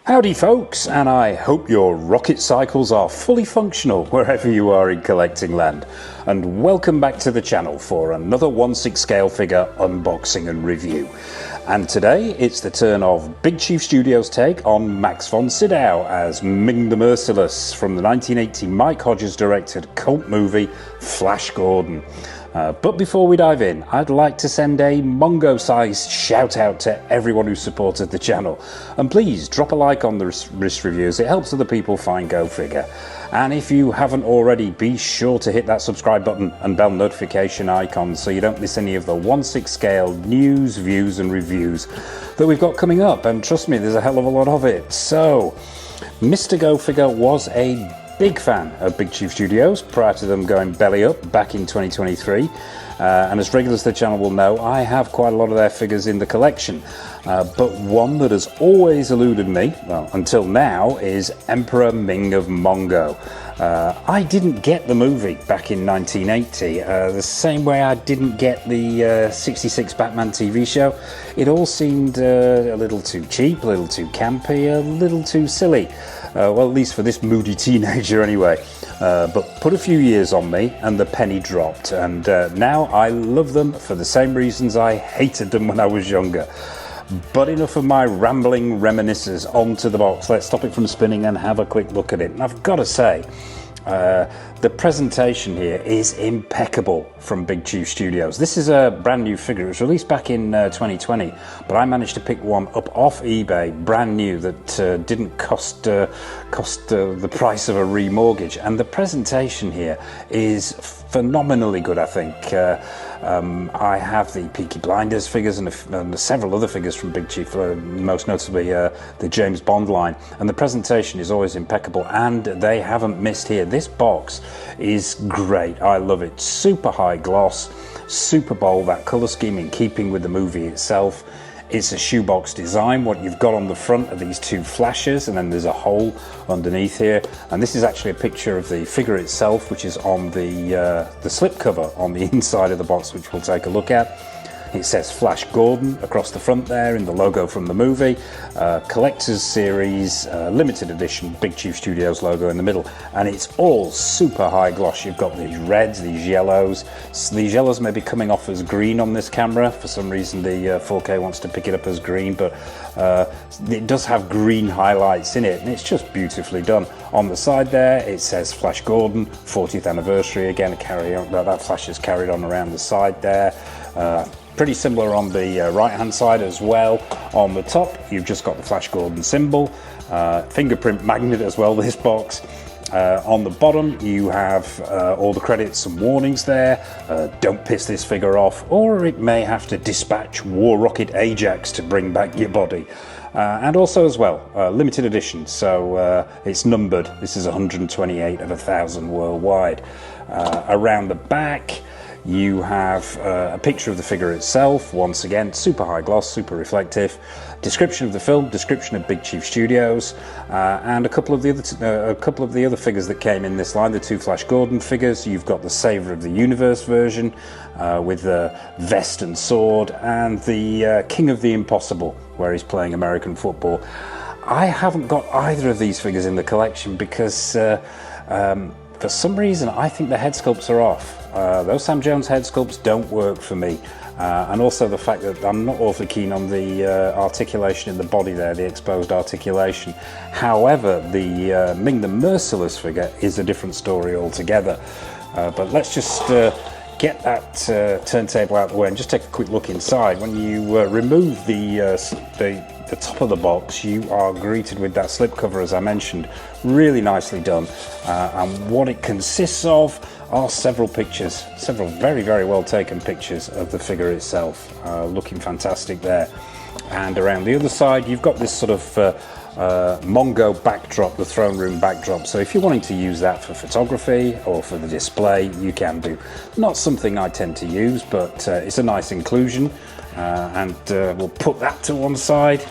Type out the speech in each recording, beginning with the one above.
Howdy folks, and I hope your rocket cycles are fully functional wherever you are in collecting land. And welcome back to the channel for another 1/6 scale figure unboxing and review. And today it's the turn of Big Chief Studios' take on Max Von Sydow as Ming The Merciless from the 1980 Mike Hodges directed cult movie Flash Gordon. But before we dive in, I'd like to send a Mongo-sized shout out to everyone who supported the channel. And please drop a like on the wrist reviews, it helps other people find Go Figure. And if you haven't already, be sure to hit that subscribe button and bell notification icon so you don't miss any of the 1/6 scale news, views and reviews that we've got coming up. And trust me, there's a hell of a lot of it. So, Mr. Go Figure was a big fan of Big Chief Studios prior to them going belly up back in 2023, and as regulars to the channel will know, I have quite a lot of their figures in the collection, but one that has always eluded me, well until now, is Emperor Ming of Mongo. I didn't get the movie back in 1980, the same way I didn't get the 66 Batman TV show. It all seemed a little too cheap, a little too campy, a little too silly. Well, at least for this moody teenager anyway. But put a few years on me and the penny dropped, and now I love them for the same reasons I hated them when I was younger. But enough of my rambling reminiscences, onto the box. Let's stop it from spinning and have a quick look at it. And I've got to say, the presentation here is impeccable from Big Chief Studios. This is a brand new figure. It was released back in 2020, but I managed to pick one up off eBay, brand new, that didn't cost the price of a remortgage. And the presentation here is phenomenally good, I think. I have the Peaky Blinders figures and several other figures from Big Chief, most notably the James Bond line, and the presentation is always impeccable, and they haven't missed here. This box is great. I love it. Super high gloss, super bold, that colour scheme in keeping with the movie itself. It's a shoebox design. What you've got on the front are these two flashes, and then there's a hole underneath here. And this is actually a picture of the figure itself, which is on the slip cover on the inside of the box, which we'll take a look at. It says Flash Gordon across the front there in the logo from the movie. Collector's Series, limited edition, Big Chief Studios logo in the middle. And it's all super high gloss. You've got these reds, these yellows. These yellows may be coming off as green on this camera. For some reason the 4K wants to pick it up as green, but it does have green highlights in it, and it's just beautifully done. On the side there it says Flash Gordon, 40th anniversary. Again, that flash is carried on around the side there. Pretty similar on the right hand side as well. On the top you've just got the Flash Gordon symbol, fingerprint magnet as well, this box. On the bottom you have all the credits and warnings there. Don't piss this figure off, or it may have to dispatch War Rocket Ajax to bring back your body. And also as well, limited edition, so it's numbered. This is 128 of 1,000 worldwide. Around the back you have a picture of the figure itself, once again super high gloss, super reflective, description of the film, description of Big Chief Studios, and a couple of the other figures that came in this line. The two Flash Gordon figures. You've got the Savior of the Universe version with the vest and sword, and the King of the Impossible, where he's playing American football. I haven't got either of these figures in the collection because for some reason I think the head sculpts are off. Those Sam Jones head sculpts don't work for me, and also the fact that I'm not awfully keen on the articulation in the body there, the exposed articulation. However, the Ming The Merciless figure is a different story altogether. But let's just get that turntable out of the way and just take a quick look inside. When you remove the top of the box, you are greeted with that slipcover, as I mentioned, really nicely done. And what it consists of are several pictures, several very, very well taken pictures of the figure itself, looking fantastic there. And around the other side you've got this sort of Mongo backdrop, the throne room backdrop. So if you're wanting to use that for photography or for the display, you can do. Not something I tend to use, but it's a nice inclusion, and we'll put that to one side.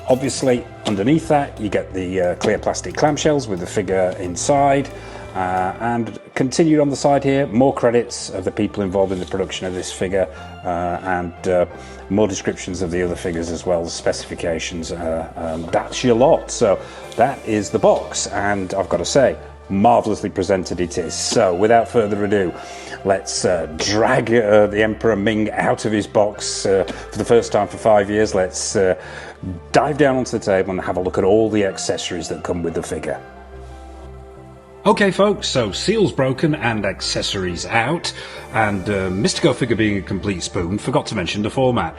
Obviously underneath that you get the clear plastic clamshells with the figure inside, and continued on the side here, more credits of the people involved in the production of this figure, and more descriptions of the other figures as well, specifications. That's your lot. So that is the box, and I've got to say, marvellously presented it is. So without further ado, let's drag the Emperor Ming out of his box for the first time for 5 years. Let's dive down onto the table and have a look at all the accessories that come with the figure. Okay folks, so seals broken and accessories out, and Mr. Go Figure being a complete spoon, forgot to mention the format.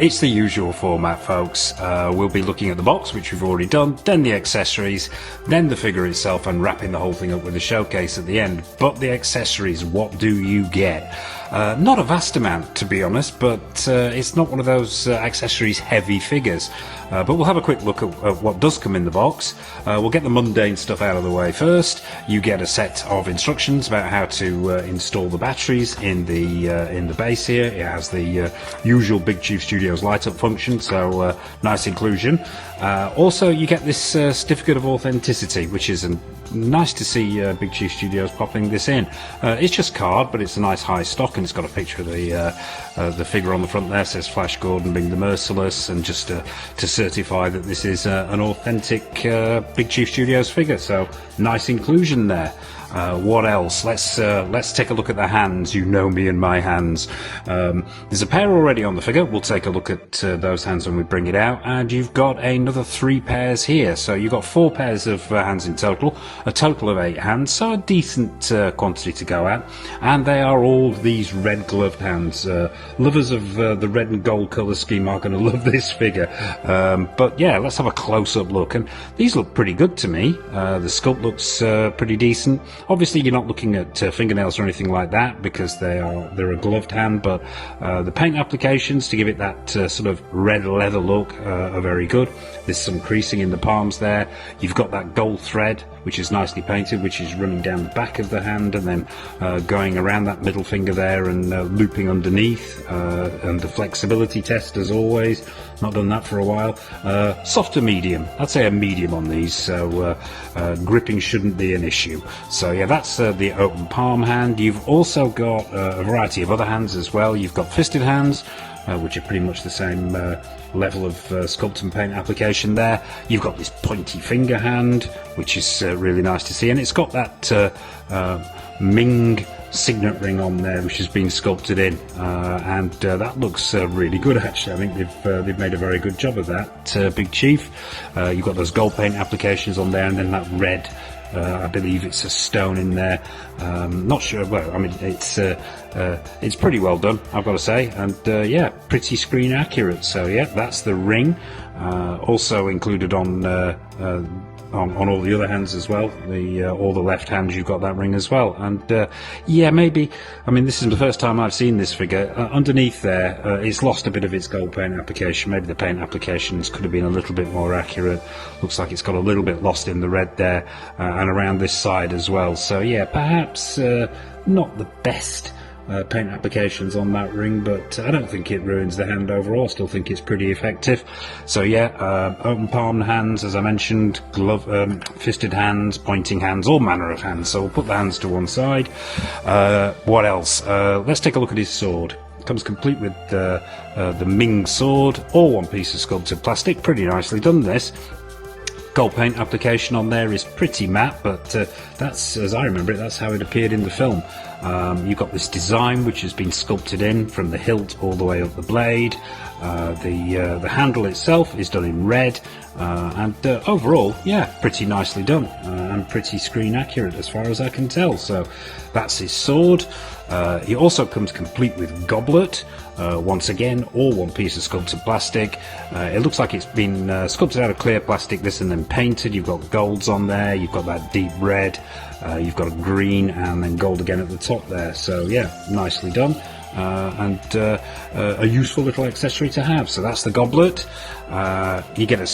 It's the usual format folks. We'll be looking at the box, which we've already done, then the accessories, then the figure itself, and wrapping the whole thing up with a showcase at the end. But the accessories, what do you get? Not a vast amount, to be honest, but it's not one of those accessories heavy figures. But we'll have a quick look at what does come in the box. We'll get the mundane stuff out of the way first. You get a set of instructions about how to install the batteries in the base here. It has the usual Big Chief Studios light up function, so nice inclusion. Also, you get this certificate of authenticity, which is nice to see Big Chief Studios popping this in. It's just card, but it's a nice high stock, and it's got a picture of the figure on the front there. It says Flash Gordon, Ming The Merciless, and just to certify that this is an authentic Big Chief Studios figure. So nice inclusion there. What else? Let's take a look at the hands. You know me and my hands. There's a pair already on the figure. We'll take a look at those hands when we bring it out, and you've got another 3 pairs here. So you've got 4 pairs of hands in total, a total of 8 hands, so a decent quantity to go at. And they are all these red gloved hands. Lovers of the red and gold colour scheme are going to love this figure. But yeah, let's have a close-up look, and these look pretty good to me. The sculpt looks pretty decent. Obviously you're not looking at fingernails or anything like that, because they're a gloved hand, but the paint applications to give it that sort of red leather look are very good. There's some creasing in the palms there. You've got that gold thread, which is nicely painted, which is running down the back of the hand and then going around that middle finger there and looping underneath, and the flexibility test as always. Not done that for a while. Soft to medium. I'd say a medium on these, so gripping shouldn't be an issue. So yeah, that's the open palm hand. You've also got a variety of other hands as well. You've got fisted hands, which are pretty much the same level of sculpt and paint application there. You've got this pointy finger hand, which is really nice to see, and it's got that Ming signet ring on there, which has been sculpted in, and that looks really good actually. I think they've made a very good job of that, Big Chief. You've got those gold paint applications on there, and then that red, I believe it's a stone in there. Not sure. Well, I mean, it's pretty well done, I've got to say, and yeah, pretty screen accurate. So yeah, that's the ring. Also included on all the other hands as well. All the left hands, you've got that ring as well. And yeah, maybe, I mean, this is the first time I've seen this figure. Underneath there, it's lost a bit of its gold paint application. Maybe the paint applications could have been a little bit more accurate. Looks like it's got a little bit lost in the red there, and around this side as well. So yeah, perhaps not the best paint applications on that ring, but I don't think it ruins the hand overall. I still think it's pretty effective. So yeah, open palm hands, as I mentioned, glove, fisted hands, pointing hands, all manner of hands. So we'll put the hands to one side. What else? Let's take a look at his sword. Comes complete with the Ming sword, all one piece of sculpted plastic. Pretty nicely done, this. Gold paint application on there is pretty matte, but that's, as I remember it, that's how it appeared in the film. You've got this design which has been sculpted in from the hilt all the way up the blade. The handle itself is done in red, and overall, yeah, pretty nicely done, and pretty screen accurate as far as I can tell. So that's his sword. He also comes complete with goblet. Once again, all one piece of sculpted plastic. It looks like it's been sculpted out of clear plastic, this, and then painted. You've got golds on there, you've got that deep red, you've got a green, and then gold again at the top there. So yeah, nicely done. And a useful little accessory to have. So that's the goblet. You get a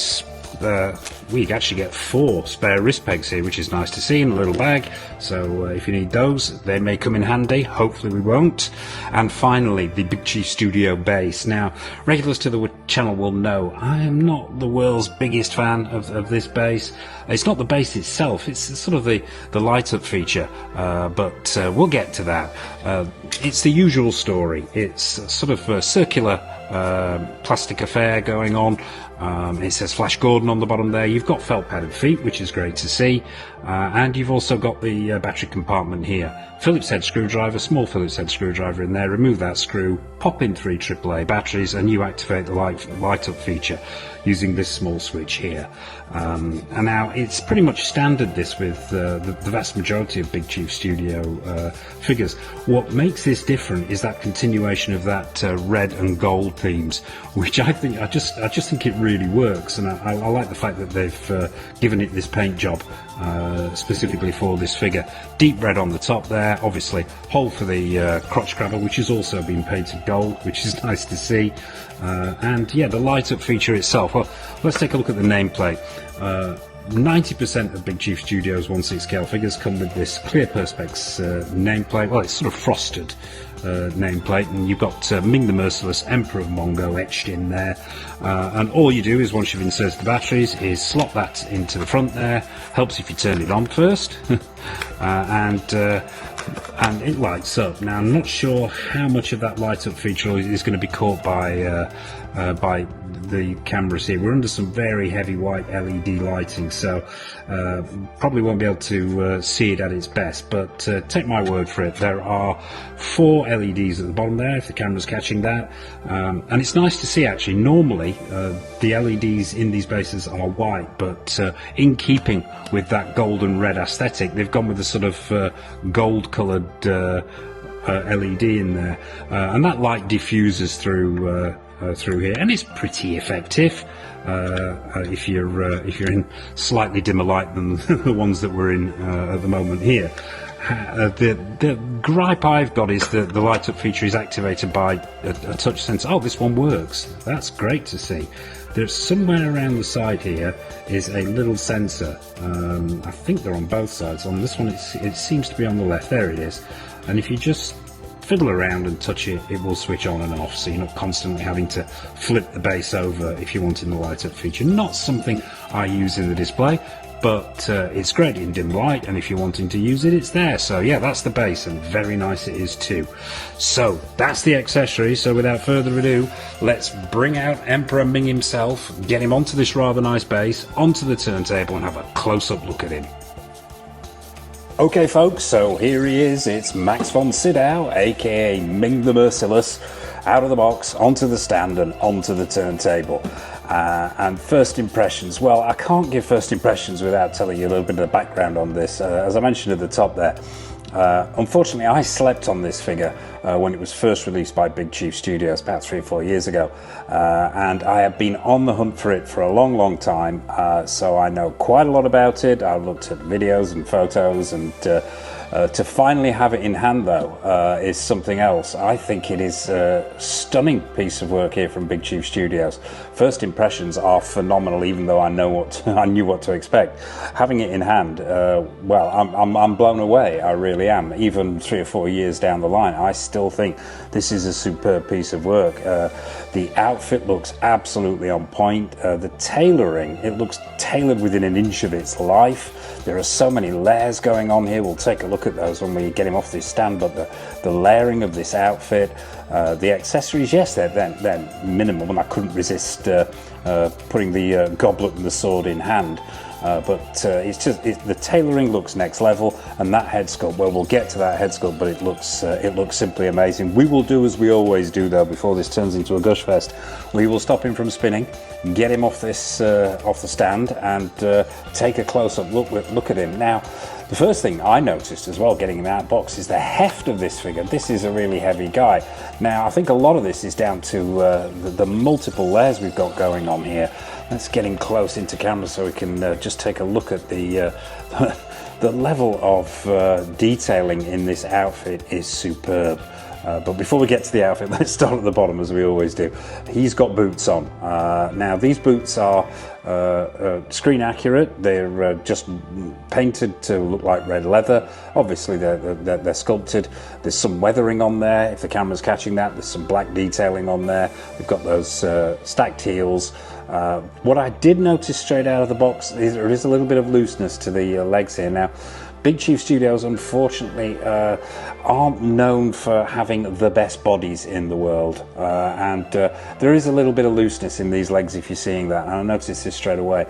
we actually get 4 spare wrist pegs here, which is nice to see, in a little bag. So if you need those, they may come in handy. Hopefully we won't. And finally, the Big Chief Studio base. Now, regulars to the channel will know I am not the world's biggest fan of this base. It's not the base itself, it's sort of the light up feature, but we'll get to that. It's the usual story. It's sort of a circular plastic affair going on. It says Flash Gordon on the bottom there. You've got felt padded feet, which is great to see, and you've also got the battery compartment here. Phillips head screwdriver, small Phillips head screwdriver in there. Remove that screw, pop in 3 AAA batteries, and you activate the light up feature using this small switch here. And now it's pretty much standard this with the vast majority of Big Chief Studio figures. What makes this different is that continuation of that red and gold themes, which I just think it really works, and I like the fact that they've given it this paint job specifically for this figure. Deep red on the top there, obviously hole for the crotch grabber, which has also been painted gold, which is nice to see. And yeah, the light up feature itself, well, let's take a look at the nameplate. 90% of Big Chief Studios 1/6 scale figures come with this clear perspex nameplate. Well, it's sort of frosted nameplate, and you've got Ming the Merciless, Emperor of Mongo etched in there. And all you do is, once you've inserted the batteries, is slot that into the front there. Helps if you turn it on first. And it lights up. Now, I'm not sure how much of that light up feature is going to be caught by the cameras here. We're under some very heavy white LED lighting, so probably won't be able to see it at its best, but take my word for it, there are 4 LEDs at the bottom there, if the camera's catching that. And it's nice to see, actually. Normally the LEDs in these bases are white, but in keeping with that gold and red aesthetic, they've gone with a sort of gold coloured LED in there, and that light diffuses through here, and it's pretty effective if you're in slightly dimmer light than the ones that we're in at the moment here. The gripe I've got is that the light up feature is activated by a touch sensor. Oh, this one works. That's great to see. There's somewhere around the side here is a little sensor. I think they're on both sides. On this one it seems to be on the left. There it is. And if you just fiddle around and touch it, it will switch on and off, so you're not constantly having to flip the base over if you're wanting the light up feature. Not something I use in the display, but it's great in dim light, and if you're wanting to use it, it's there. So yeah, that's the base, and very nice it is too. So that's the accessory. So without further ado, let's bring out Emperor Ming himself, get him onto this rather nice base, onto the turntable, and have a close-up look at him. Okay folks, so here he is. It's Max Von Sydow, aka Ming the Merciless, out of the box, onto the stand and onto the turntable. And first impressions, well, I can't give first impressions without telling you a little bit of the background on this. As I mentioned at the top there, unfortunately I slept on this figure when it was first released by Big Chief Studios about 3 or 4 years ago, and I have been on the hunt for it for a long time, so I know quite a lot about it. I've looked at videos and photos, and to finally have it in hand though is something else. I think it is a stunning piece of work here from Big Chief Studios. First impressions are phenomenal, even though I knew what to expect. Having it in hand, well, I'm blown away. I really am. Even 3 or 4 years down the line, I still think this is a superb piece of work. The outfit looks absolutely on point. The tailoring, it looks tailored within an inch of its life. There are so many layers going on here. We'll take a look at those when we get him off this stand, but the layering of this outfit, the accessories, yes, they're minimal, and I couldn't resist putting the goblet and the sword in hand. But it's just the tailoring looks next level, and that head sculpt, well, we'll get to that head sculpt, but it looks simply amazing. We will do as we always do though, before this turns into a gush fest. We will stop him from spinning, get him off this off the stand, and take a close-up look at him. Now, the first thing I noticed as well, getting him out of the box, is the heft of this figure. This is a really heavy guy. Now, I think a lot of this is down to the multiple layers we've got going on here. Let's get him close into camera so we can just take a look at the level of detailing in this outfit is superb. But before we get to the outfit, let's start at the bottom as we always do. He's got boots on. Now these boots are screen accurate. They're just painted to look like red leather. Obviously they're sculpted. There's some weathering on there if the camera's catching that. There's some black detailing on there. They've got those stacked heels. What I did notice straight out of the box is there is a little bit of looseness to the legs here. Now Big Chief Studios unfortunately aren't known for having the best bodies in the world, and there is a little bit of looseness in these legs if you're seeing that, and I noticed this straight away.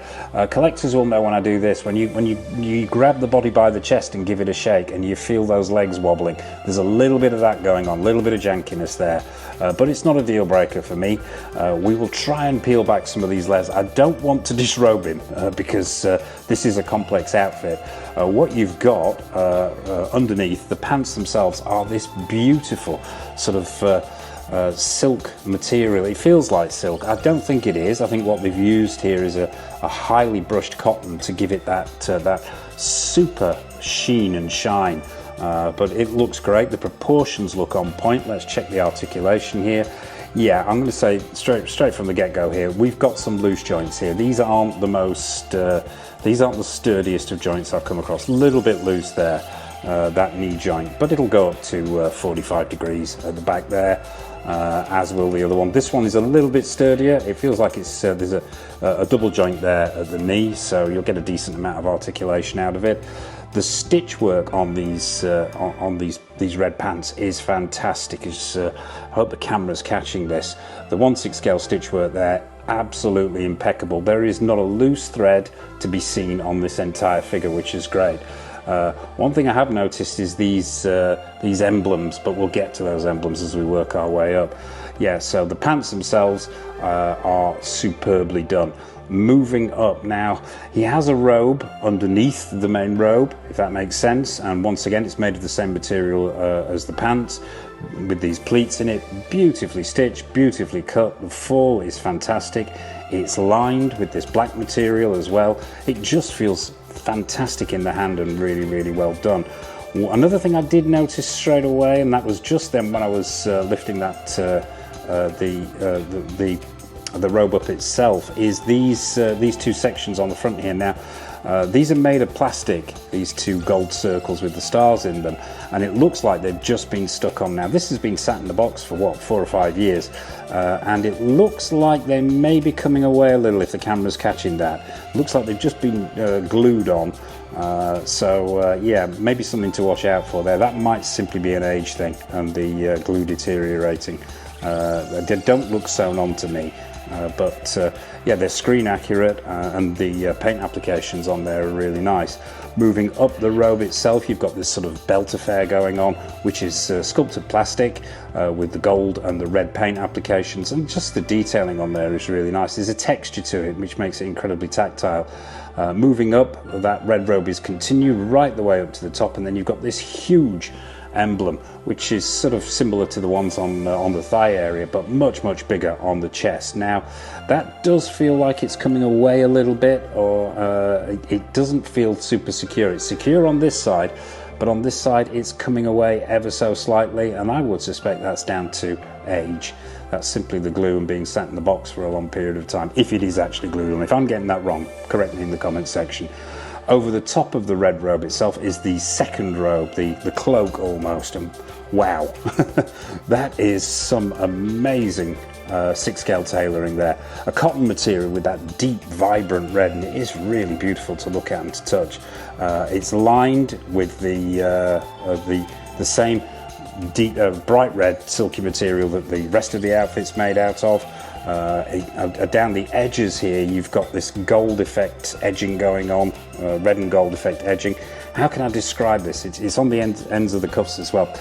Collectors will know when I do this. When you grab the body by the chest and give it a shake and you feel those legs wobbling, there's a little bit of that going on, a little bit of jankiness there, but it's not a deal breaker for me. We will try and peel back some of these legs. I don't want to disrobe him because this is a complex outfit. What you've got underneath, the pants themselves are this beautiful sort of silk material. It feels like silk. I don't think it is. I think what they've used here is a highly brushed cotton to give it that super sheen and shine. But it looks great. The proportions look on point. Let's check the articulation here. Yeah, I'm going to say straight from the get-go here, we've got some loose joints here. These aren't the most, these aren't the sturdiest of joints I've come across. A little bit loose there, that knee joint, but it'll go up to 45 degrees at the back there, as will the other one. This one is a little bit sturdier. It feels like it's there's a double joint there at the knee, so you'll get a decent amount of articulation out of it. The stitch work on these red pants is fantastic. I hope the camera's catching this. The 1/6 scale stitch work there, absolutely impeccable. There is not a loose thread to be seen on this entire figure, which is great. One thing I have noticed is these emblems, but we'll get to those emblems as we work our way up. Yeah, so the pants themselves are superbly done. Moving up now, he has a robe underneath the main robe, if that makes sense, and once again it's made of the same material as the pants, with these pleats in it, beautifully stitched, beautifully cut. The fall is fantastic. It's lined with this black material as well. It just feels fantastic in the hand and really, really well done. Another thing I did notice straight away, and that was just then when I was lifting that the robe up itself, is these two sections on the front here. Now these are made of plastic, these two gold circles with the stars in them, and it looks like they've just been stuck on. Now this has been sat in the box for what, 4 or 5 years, and it looks like they may be coming away a little if the camera's catching that. Looks like they've just been glued on, so yeah, maybe something to watch out for there. That might simply be an age thing and the glue deteriorating. They don't look sewn on to me. But yeah, they're screen accurate, and the paint applications on there are really nice. Moving up the robe itself, you've got this sort of belt affair going on, which is sculpted plastic with the gold and the red paint applications, and just the detailing on there is really nice. There's a texture to it which makes it incredibly tactile. Moving up, that red robe is continued right the way up to the top, and then you've got this huge emblem, which is sort of similar to the ones on the thigh area, but much bigger on the chest. Now that does feel like it's coming away a little bit, or it doesn't feel super secure. It's secure on this side, but on this side it's coming away ever so slightly, and I would suspect that's down to age. That's simply the glue and being sat in the box for a long period of time, if it is actually glued on. If I'm getting that wrong, correct me in the comments section. Over the top of the red robe itself is the second robe, the cloak almost, and wow, that is some amazing 6 scale tailoring there. A cotton material with that deep, vibrant red, and it is really beautiful to look at and to touch. It's lined with the same deep, bright red silky material that the rest of the outfit's made out of. Down the edges here you've got this gold effect edging going on, red and gold effect edging. How can I describe this? It's on the ends of the cuffs as well.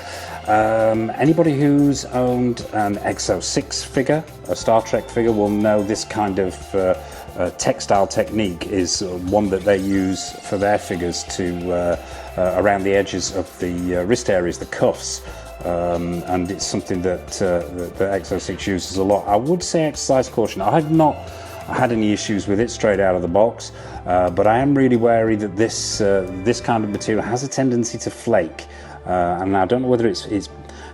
Anybody who's owned an Exo-6 figure, a Star Trek figure, will know this kind of textile technique is one that they use for their figures to around the edges of the wrist areas, the cuffs. And it's something that the Exo-6 uses a lot. I would say exercise caution. I've not had any issues with it straight out of the box, but I am really wary that this kind of material has a tendency to flake, and I don't know whether it's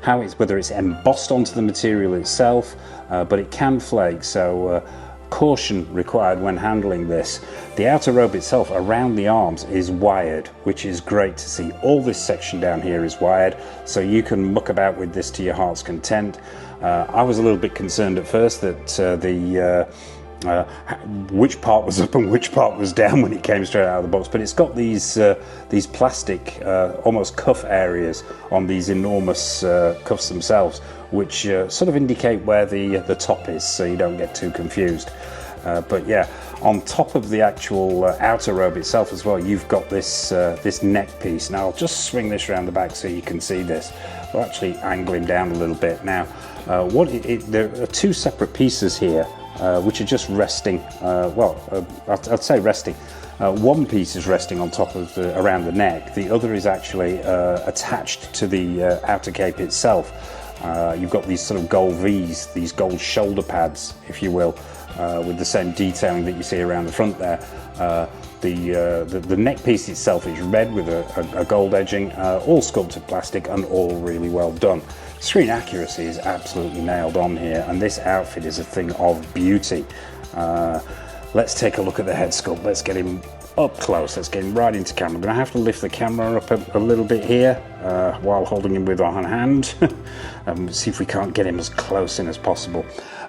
whether it's embossed onto the material itself, but it can flake, so caution required when handling this. The outer robe itself around the arms is wired, which is great to see. All this section down here is wired, so you can muck about with this to your heart's content. I was a little bit concerned at first that which part was up and which part was down when it came straight out of the box, but it's got these plastic almost cuff areas on these enormous cuffs themselves, which sort of indicate where the top is, so you don't get too confused. But yeah, on top of the actual outer robe itself as well, you've got this this neck piece. Now I'll just swing this around the back so you can see this. We'll actually angle him down a little bit. Now there are two separate pieces here, which are just resting, I'd say resting. One piece is resting on top of around the neck. The other is actually attached to the outer cape itself. You've got these sort of gold V's, these gold shoulder pads, if you will, with the same detailing that you see around the front there. The neck piece itself is red with a gold edging, all sculpted plastic and all really well done. Screen accuracy is absolutely nailed on here, and this outfit is a thing of beauty. Let's take a look at the head sculpt. Let's get him up close. Let's get him right into camera. I'm going to have to lift the camera up a little bit here while holding him with one hand. See if we can't get him as close in as possible.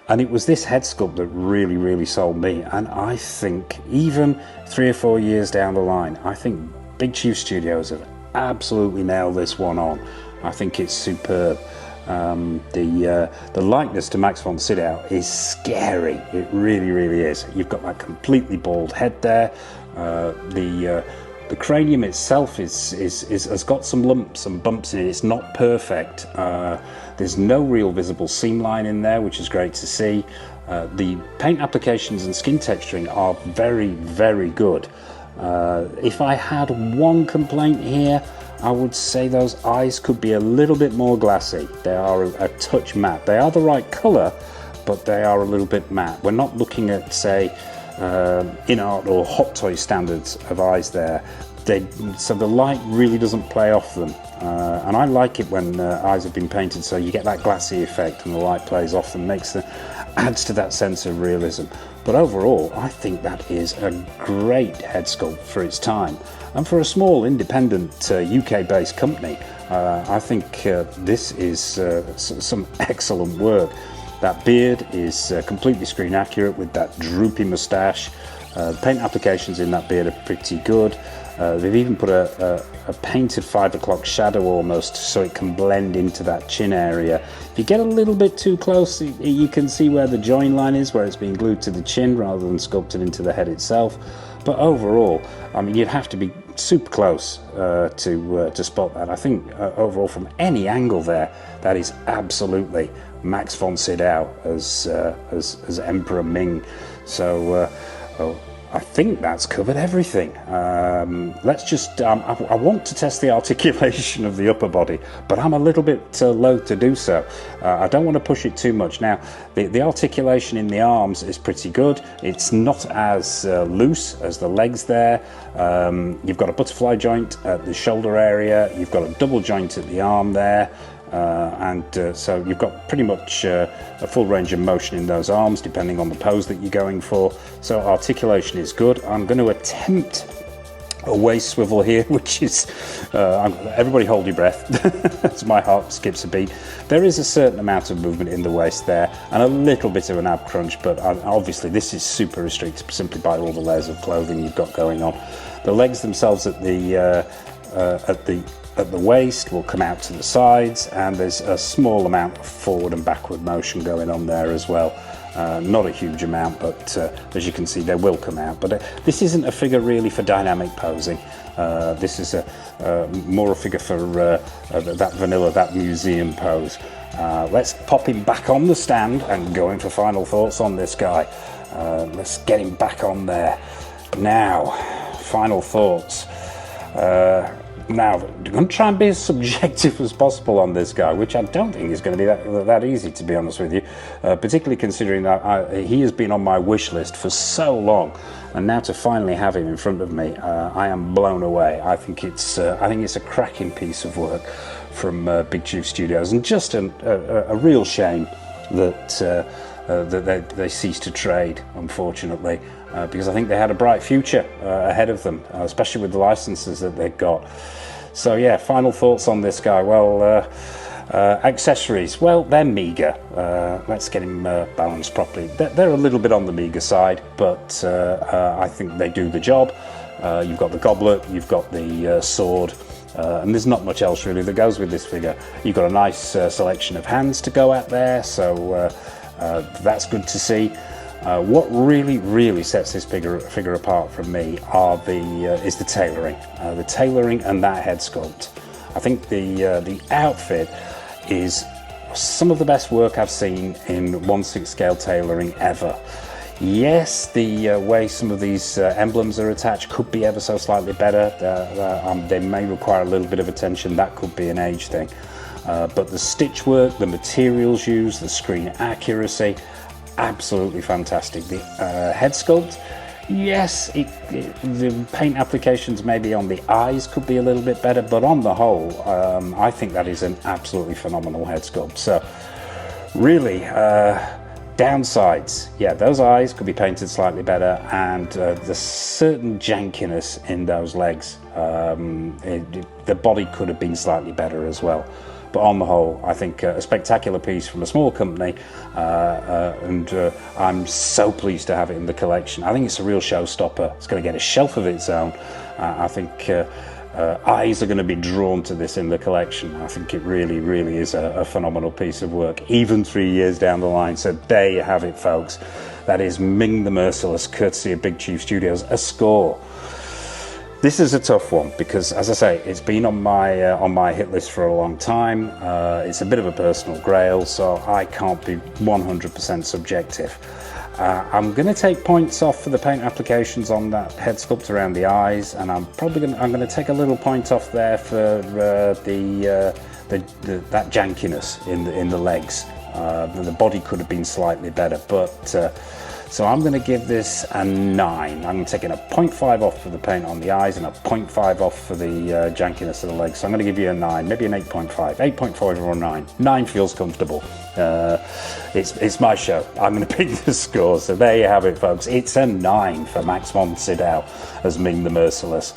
And it was this head sculpt that really sold me, and I think even 3 or 4 years down the line, I think Big Chief Studios have absolutely nailed this one on. I think it's superb. The likeness to Max Von Sydow is scary. It really is. You've got that completely bald head there. The cranium itself has got some lumps and bumps in it. It's not perfect. There's no real visible seam line in there, which is great to see. The paint applications and skin texturing are very good. If I had one complaint here, I would say those eyes could be a little bit more glassy. They are a touch matte. They are the right colour, but they are a little bit matte. We're not looking at, say, in art or hot toy standards of eyes there. So the light really doesn't play off them. And I like it when eyes have been painted so you get that glassy effect and the light plays off them, adds to that sense of realism. But overall, I think that is a great head sculpt for its time. And for a small, independent, UK-based company, I think this is some excellent work. That beard is completely screen accurate with that droopy moustache. The paint applications in that beard are pretty good. They've even put a painted 5 o'clock shadow almost so it can blend into that chin area. If you get a little bit too close, you can see where the join line is, where it's been glued to the chin rather than sculpted into the head itself. But overall, I mean, you'd have to be super close to spot that. I think overall, from any angle there, that is absolutely Max Von Sydow as Emperor Ming. So I think that's covered everything. Let's just, I want to test the articulation of the upper body, but I'm a little bit loath to do so. I don't want to push it too much. Now, the articulation in the arms is pretty good. It's not as loose as the legs there. You've got a butterfly joint at the shoulder area. You've got a double joint at the arm there. So you've got pretty much a full range of motion in those arms depending on the pose that you're going for. So articulation is good. I'm going to attempt a waist swivel here, which is everybody hold your breath as my heart skips a beat. There is a certain amount of movement in the waist there and a little bit of an ab crunch, but obviously this is super restricted simply by all the layers of clothing you've got going on. The legs themselves at the waist will come out to the sides, and there's a small amount of forward and backward motion going on there as well. Not a huge amount, but as you can see, they will come out. But this isn't a figure really for dynamic posing. This is more a figure for that vanilla, that museum pose. Let's pop him back on the stand and go in for final thoughts on this guy. Let's get him back on there. Now, final thoughts. Now, I'm going to try and be as subjective as possible on this guy, which I don't think is going to be that easy, to be honest with you, particularly considering that he has been on my wish list for so long, and now to finally have him in front of me, I am blown away. I think it's a cracking piece of work. from Big Chief Studios, and just a real shame that they ceased to trade, unfortunately, because I think they had a bright future ahead of them, especially with the licenses that they've got. So yeah, final thoughts on this guy. Well, accessories, well, they're meager. Let's get him balanced properly. They're a little bit on the meager side, but I think they do the job. You've got the goblet, you've got the sword, and there's not much else really that goes with this figure. You've got a nice selection of hands to go at there, so that's good to see. What really sets this figure apart from me is the tailoring and that head sculpt. I think the outfit is some of the best work I've seen in 1/6 scale tailoring ever. Yes, the way some of these emblems are attached could be ever so slightly better. They may require a little bit of attention. That could be an age thing. But the stitch work, the materials used, the screen accuracy, absolutely fantastic. The head sculpt, yes, the paint applications maybe on the eyes could be a little bit better, but on the whole, I think that is an absolutely phenomenal head sculpt. So really, downsides, yeah, those eyes could be painted slightly better, and the certain jankiness in those legs, the body could have been slightly better as well. But on the whole, I think a spectacular piece from a small company, and I'm so pleased to have it in the collection. I think it's a real showstopper. It's going to get a shelf of its own. I think eyes are going to be drawn to this in the collection. I think it really is a phenomenal piece of work, even 3 years down the line. So there you have it, folks. That is Ming the Merciless, courtesy of Big Chief Studios, a score. This is a tough one because, as I say, it's been on my hit list for a long time. It's a bit of a personal grail, so I can't be 100% subjective. I'm going to take points off for the paint applications on that head sculpt around the eyes, and I'm going to take a little point off there for that jankiness in the legs. The body could have been slightly better, but. So I'm going to give this a 9. I'm taking a 0.5 off for the paint on the eyes and a 0.5 off for the jankiness of the legs. So I'm going to give you a 9, maybe an 8.5. 8.5 or a 9. 9 feels comfortable. It's my show. I'm going to pick the score. So there you have it, folks. It's a 9 for Max Von Sydow as Ming the Merciless.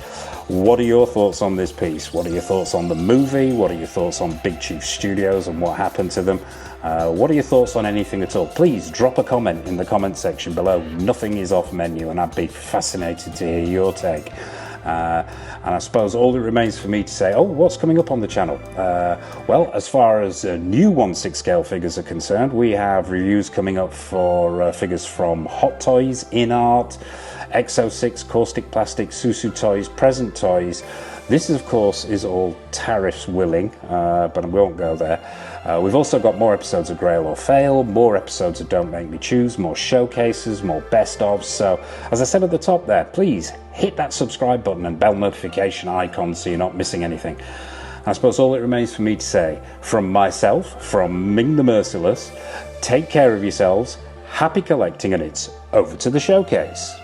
What are your thoughts on this piece? What are your thoughts on the movie? What are your thoughts on Big Chief Studios and what happened to them? What are your thoughts on anything at all? Please drop a comment in the comment section below. Nothing is off menu, and I'd be fascinated to hear your take. And I suppose all that remains for me to say, what's coming up on the channel? Well, as far as new 1/6 scale figures are concerned, we have reviews coming up for figures from Hot Toys, In Art, Exo6, Caustic Plastic, Susu Toys, Present Toys. This, of course, is all tariffs willing, but we won't go there. We've also got more episodes of Grail or Fail, more episodes of Don't Make Me Choose, more showcases, more best-ofs. So, as I said at the top there, please hit that subscribe button and bell notification icon so you're not missing anything. I suppose all it remains for me to say, from myself, from Ming the Merciless, take care of yourselves, happy collecting, and it's over to the showcase.